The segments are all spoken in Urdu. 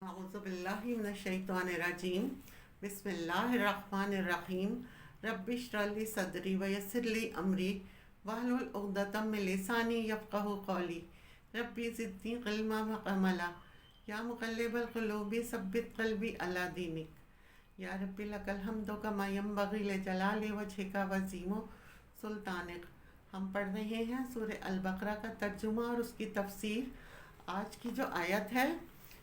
اعوذ باللہ من الشیطان الرجیم بسم اللہ الرحمن الرحیم رب اشرح لی صدری ویسر لی امری واحلل عقدۃ من لسانی یفقہوا قولی ربی زدنی علما وعملا یا مقلب القلوب ثبت قلبی علی دینک یا رب لک الحمد کما ینبغی لجلال وجہک وعظیم سلطانک۔ ہم پڑھ رہے ہیں سورہ البقرہ کا ترجمہ اور اس کی تفسیر۔ آج کی جو آیت ہے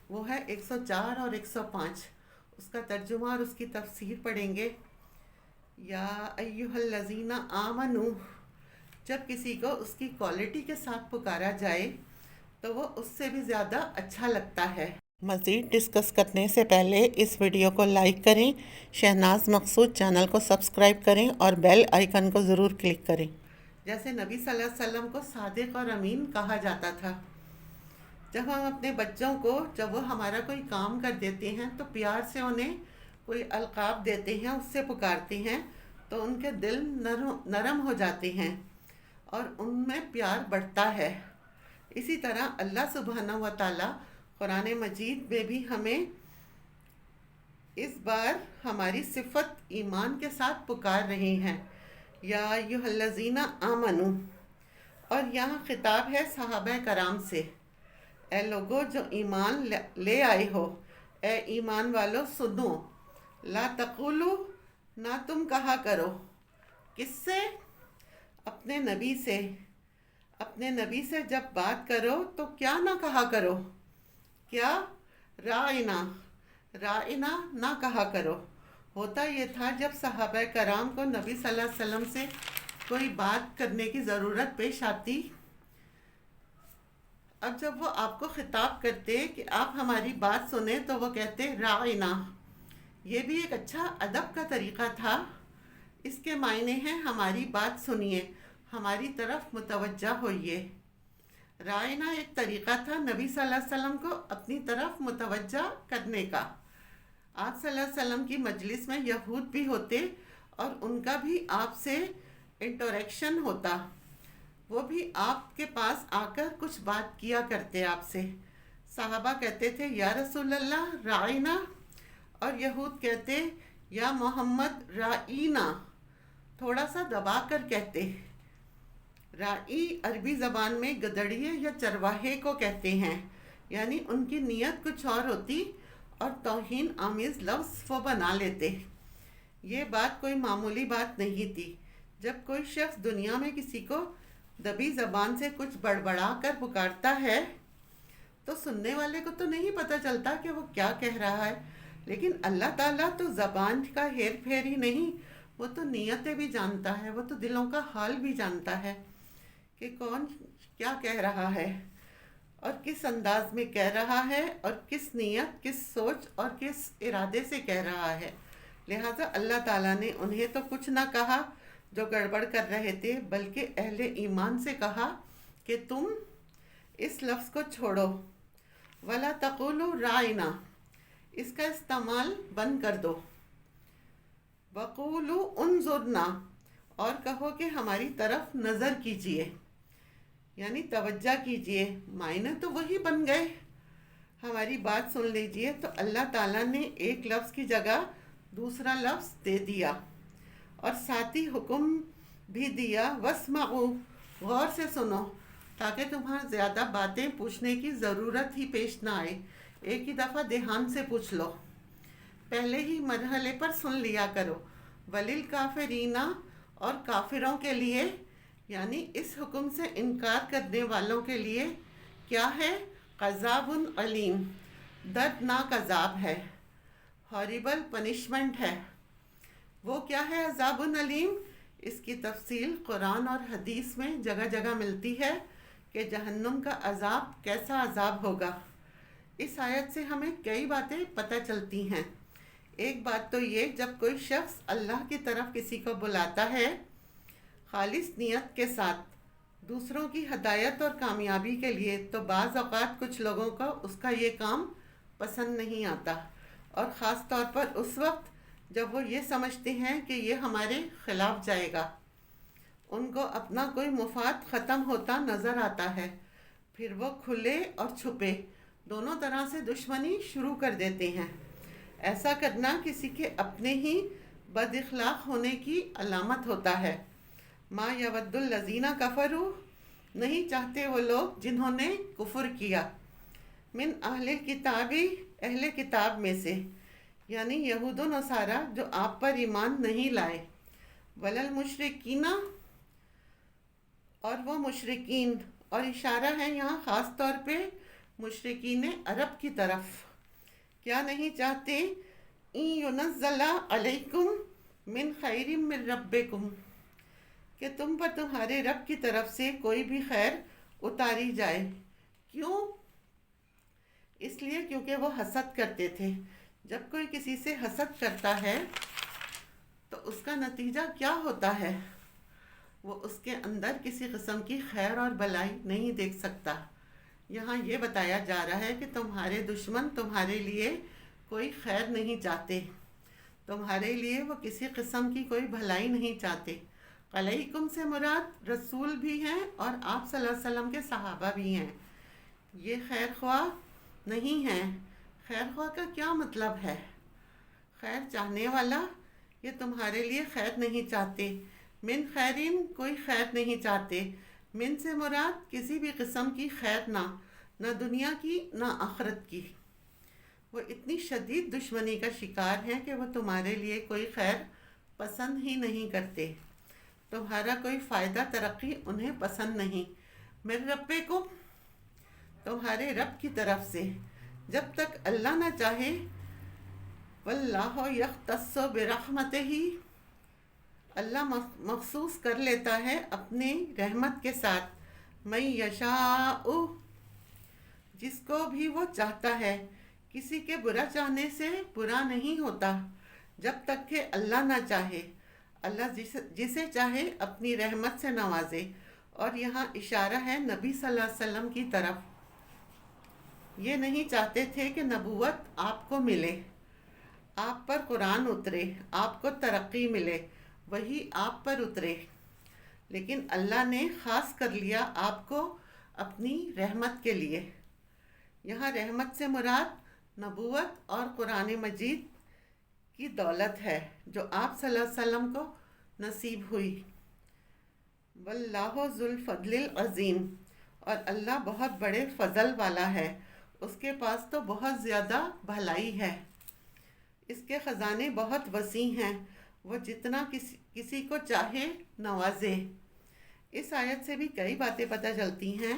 وہ ہے 104 اور 105۔ اس کا ترجمہ اور اس کی تفسیر پڑھیں گے۔ یا ایہا الذین آمنو، جب کسی کو اس کی کوالٹی کے ساتھ پکارا جائے تو وہ اس سے بھی زیادہ اچھا لگتا ہے۔ مزید ڈسکس کرنے سے پہلے اس ویڈیو کو لائک کریں، شہناز مقصود چینل کو سبسکرائب کریں اور بیل آئیکن کو ضرور کلک کریں۔ جیسے نبی صلی اللہ علیہ وسلم کو صادق اور امین کہا جاتا تھا، جب ہم اپنے بچوں کو جب وہ ہمارا کوئی کام کر دیتے ہیں تو پیار سے انہیں کوئی القاب دیتے ہیں، اس سے پکارتے ہیں تو ان کے دل نرم ہو جاتے ہیں اور ان میں پیار بڑھتا ہے۔ اسی طرح اللہ سبحانہ و تعالیٰ قرآن مجید میں بھی ہمیں اس بار ہماری صفت ایمان کے ساتھ پکار رہے ہیں، یا ایھا الذین آمنو، اور یہاں خطاب ہے صحابہ کرام سے۔ اے لوگو جو ایمان لے آئے ہو، اے ایمان والو سنو، لا تقولو، نہ تم کہا کرو، کس سے؟ اپنے نبی سے۔ اپنے نبی سے جب بات کرو تو کیا نہ کہا کرو؟ کیا؟ رائنا، رائنا نہ کہا کرو۔ ہوتا یہ تھا جب صحابہ کرام کو نبی صلی اللہ علیہ وسلم سے کوئی بات کرنے کی ضرورت پیش آتی، اب جب وہ آپ کو خطاب کرتے کہ آپ ہماری بات سنیں تو وہ کہتے رائنا۔ یہ بھی ایک اچھا ادب کا طریقہ تھا۔ اس کے معنی ہیں ہماری بات سنیے، ہماری طرف متوجہ ہوئیے۔ رائنا ایک طریقہ تھا نبی صلی اللہ علیہ وسلم کو اپنی طرف متوجہ کرنے کا۔ آپ صلی اللہ علیہ وسلم کی مجلس میں یہود بھی ہوتے اور ان کا بھی آپ سے انٹریکشن ہوتا، وہ بھی آپ کے پاس آ کر کچھ بات کیا کرتے آپ سے۔ صحابہ کہتے تھے یا رسول اللہ رائنا، اور یہود کہتے یا محمد رائینا، تھوڑا سا دبا کر کہتے۔ رائی عربی زبان میں گدڑیے یا چرواہے کو کہتے ہیں، یعنی ان کی نیت کچھ اور ہوتی اور توہین آمیز لفظ وہ بنا لیتے۔ یہ بات کوئی معمولی بات نہیں تھی۔ جب کوئی شخص دنیا میں کسی کو دبی زبان سے کچھ بڑبڑا کر پکارتا ہے تو سننے والے کو تو نہیں پتہ چلتا کہ وہ کیا کہہ رہا ہے، لیکن اللہ تعالیٰ تو زبان کا ہیر پھیر ہی نہیں، وہ تو نیتیں بھی جانتا ہے، وہ تو دلوں کا حال بھی جانتا ہے کہ کون کیا کہہ رہا ہے اور کس انداز میں کہہ رہا ہے اور کس نیت، کس سوچ اور کس ارادے سے کہہ رہا ہے۔ لہٰذا اللہ تعالیٰ نے انہیں تو کچھ نہ کہا جو گڑبڑ کر رہے تھے، بلکہ اہل ایمان سے کہا کہ تم اس لفظ کو چھوڑو، وَلَا تَقُولُوا رَائِنَا، اس کا استعمال بند کر دو۔ وَقُولُوا انظُرْنَا، اور کہو کہ ہماری طرف نظر کیجئے، یعنی توجہ کیجئے۔ معنی تو وہی بن گئے، ہماری بات سن لیجئے۔ تو اللہ تعالیٰ نے ایک لفظ کی جگہ دوسرا لفظ دے دیا اور ساتھ ہی حکم بھی دیا وَاسْمَعُوا، غور سے سنو، تاکہ تمہیں زیادہ باتیں پوچھنے کی ضرورت ہی پیش نہ آئے، ایک ہی دفعہ دھیان سے پوچھ لو، پہلے ہی مرحلے پر سن لیا کرو۔ وَلِلْكَافِرِينَ، اور کافروں کے لیے، یعنی اس حکم سے انکار کرنے والوں کے لیے کیا ہے؟ عذاب علیم، دردناک عذاب ہے، ہاریبل پنشمنٹ ہے۔ وہ کیا ہے عذاب علیم؟ اس کی تفصیل قرآن اور حدیث میں جگہ جگہ ملتی ہے کہ جہنم کا عذاب کیسا عذاب ہوگا۔ اس آیت سے ہمیں کئی باتیں پتہ چلتی ہیں۔ ایک بات تو یہ، جب کوئی شخص اللہ کی طرف کسی کو بلاتا ہے خالص نیت کے ساتھ دوسروں کی ہدایت اور کامیابی کے لیے، تو بعض اوقات کچھ لوگوں کو اس کا یہ کام پسند نہیں آتا، اور خاص طور پر اس وقت جب وہ یہ سمجھتے ہیں کہ یہ ہمارے خلاف جائے گا۔ ان کو اپنا کوئی مفاد ختم ہوتا نظر آتا ہے، پھر وہ کھلے اور چھپے دونوں طرح سے دشمنی شروع کر دیتے ہیں۔ ایسا کرنا کسی کے اپنے ہی بد اخلاق ہونے کی علامت ہوتا ہے۔ ما یود الذین کفروا، نہیں چاہتے وہ لوگ جنہوں نے کفر کیا، من اہل کتابی، اہل کتاب میں سے، یعنی یہود و نصارہ جو آپ پر ایمان نہیں لائے، وللمشرکین، اور وہ مشرکین، اور اشارہ ہے یہاں خاص طور پہ مشرکین عرب کی طرف، کیا نہیں چاہتے، ان ینزل علیکم من خیر من ربکم، کہ تم پر تمہارے رب کی طرف سے کوئی بھی خیر اتاری جائے۔ کیوں؟ اس لیے کیونکہ وہ حسد کرتے تھے۔ جب کوئی کسی سے حسد کرتا ہے تو اس کا نتیجہ کیا ہوتا ہے؟ وہ اس کے اندر کسی قسم کی خیر اور بلائی نہیں دیکھ سکتا۔ یہاں یہ بتایا جا رہا ہے کہ تمہارے دشمن تمہارے لیے کوئی خیر نہیں چاہتے، تمہارے لیے وہ کسی قسم کی کوئی بھلائی نہیں چاہتے۔ علیکم سے مراد رسول بھی ہیں اور آپ صلی اللہ علیہ وسلم کے صحابہ بھی ہیں، یہ خیر خواہ نہیں ہیں۔ خیر خواہ کا کیا مطلب ہے؟ خیر چاہنے والا، یہ تمہارے لیے خیر نہیں چاہتے۔ من خیرین، کوئی خیر نہیں چاہتے۔ من سے مراد کسی بھی قسم کی خیر، نہ دنیا کی نہ آخرت کی۔ وہ اتنی شدید دشمنی کا شکار ہیں کہ وہ تمہارے لیے کوئی خیر پسند ہی نہیں کرتے، تمہارا کوئی فائدہ ترقی انہیں پسند نہیں۔ من ربکم، تمہارے رب کی طرف سے، جب تک اللہ نہ چاہے۔ واللہ یختص برحمتہ، اللہ مخصوص کر لیتا ہے اپنی رحمت کے ساتھ، من یشاء، جس کو بھی وہ چاہتا ہے۔ کسی کے برا چاہنے سے برا نہیں ہوتا جب تک کہ اللہ نہ چاہے۔ اللہ جسے چاہے اپنی رحمت سے نوازے۔ اور یہاں اشارہ ہے نبی صلی اللہ علیہ وسلم کی طرف، یہ نہیں چاہتے تھے کہ نبوت آپ کو ملے، آپ پر قرآن اترے، آپ کو ترقی ملے، وہی آپ پر اترے، لیکن اللہ نے خاص کر لیا آپ کو اپنی رحمت کے لیے۔ یہاں رحمت سے مراد نبوت اور قرآن مجید کی دولت ہے جو آپ صلی اللہ علیہ وسلم کو نصیب ہوئی۔ واللہ ذو الفضل العظیم، اور اللہ بہت بڑے فضل والا ہے، اس کے پاس تو بہت زیادہ بھلائی ہے، اس کے خزانے بہت وسیع ہیں، وہ جتنا کسی کو چاہے نوازے۔ اس آیت سے بھی کئی باتیں پتہ چلتی ہیں۔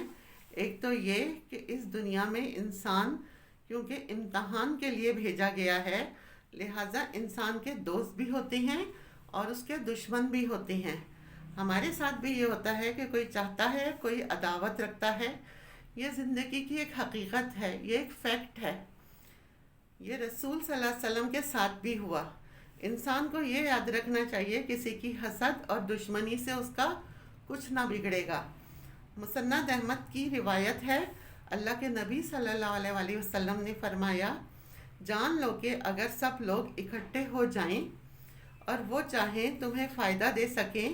ایک تو یہ کہ اس دنیا میں انسان کیونکہ امتحان کے لیے بھیجا گیا ہے، لہٰذا انسان کے دوست بھی ہوتے ہیں اور اس کے دشمن بھی ہوتے ہیں۔ ہمارے ساتھ بھی یہ ہوتا ہے کہ کوئی چاہتا ہے، کوئی عداوت رکھتا ہے۔ یہ زندگی کی ایک حقیقت ہے، یہ ایک فیکٹ ہے۔ یہ رسول صلی اللہ علیہ وسلم کے ساتھ بھی ہوا۔ انسان کو یہ یاد رکھنا چاہیے کسی کی حسد اور دشمنی سے اس کا کچھ نہ بگڑے گا۔ مسند احمد کی روایت ہے، اللہ کے نبی صلی اللہ علیہ وآلہ وسلم نے فرمایا، جان لو کہ اگر سب لوگ اکٹھے ہو جائیں اور وہ چاہیں تمہیں فائدہ دے سکیں،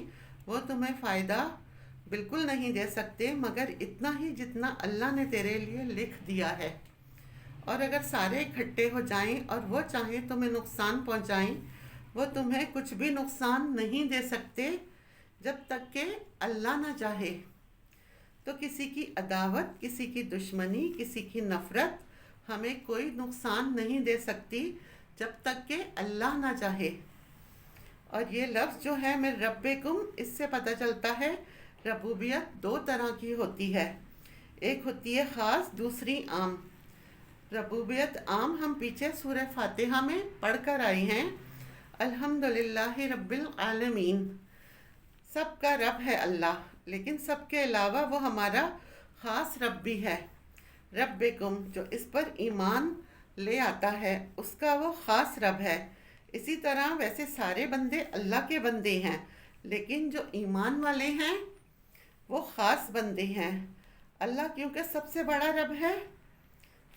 وہ تمہیں فائدہ بالکل نہیں دے سکتے مگر اتنا ہی جتنا اللہ نے تیرے لیے لکھ دیا ہے۔ اور اگر سارے اکٹھے ہو جائیں اور وہ چاہیں تمہیں نقصان پہنچائیں، وہ تمہیں کچھ بھی نقصان نہیں دے سکتے جب تک کہ اللہ نہ چاہے۔ تو کسی کی عداوت، کسی کی دشمنی، کسی کی نفرت ہمیں کوئی نقصان نہیں دے سکتی جب تک کہ اللہ نہ چاہے۔ اور یہ لفظ جو ہے من ربکم، اس سے پتہ چلتا ہے ربوبیت دو طرح کی ہوتی ہے، ایک ہوتی ہے خاص، دوسری عام۔ ربوبیت عام ہم پیچھے سورہ فاتحہ میں پڑھ کر آئے ہیں، الحمدللہ رب العالمین، سب کا رب ہے اللہ، لیکن سب کے علاوہ وہ ہمارا خاص رب بھی ہے۔ ربکم، جو اس پر ایمان لے آتا ہے اس کا وہ خاص رب ہے۔ اسی طرح ویسے سارے بندے اللہ کے بندے ہیں، لیکن جو ایمان والے ہیں وہ خاص بندے ہیں۔ اللہ کیونکہ سب سے بڑا رب ہے،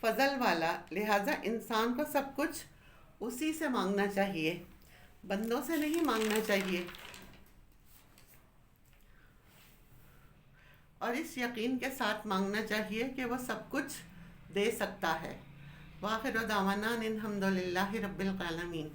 فضل والا، لہٰذا انسان کو سب کچھ اسی سے مانگنا چاہیے، بندوں سے نہیں مانگنا چاہیے۔ اور اس یقین کے ساتھ مانگنا چاہیے کہ وہ سب کچھ دے سکتا ہے۔ وآخر دعوانا ان الحمد للہ رب العالمین۔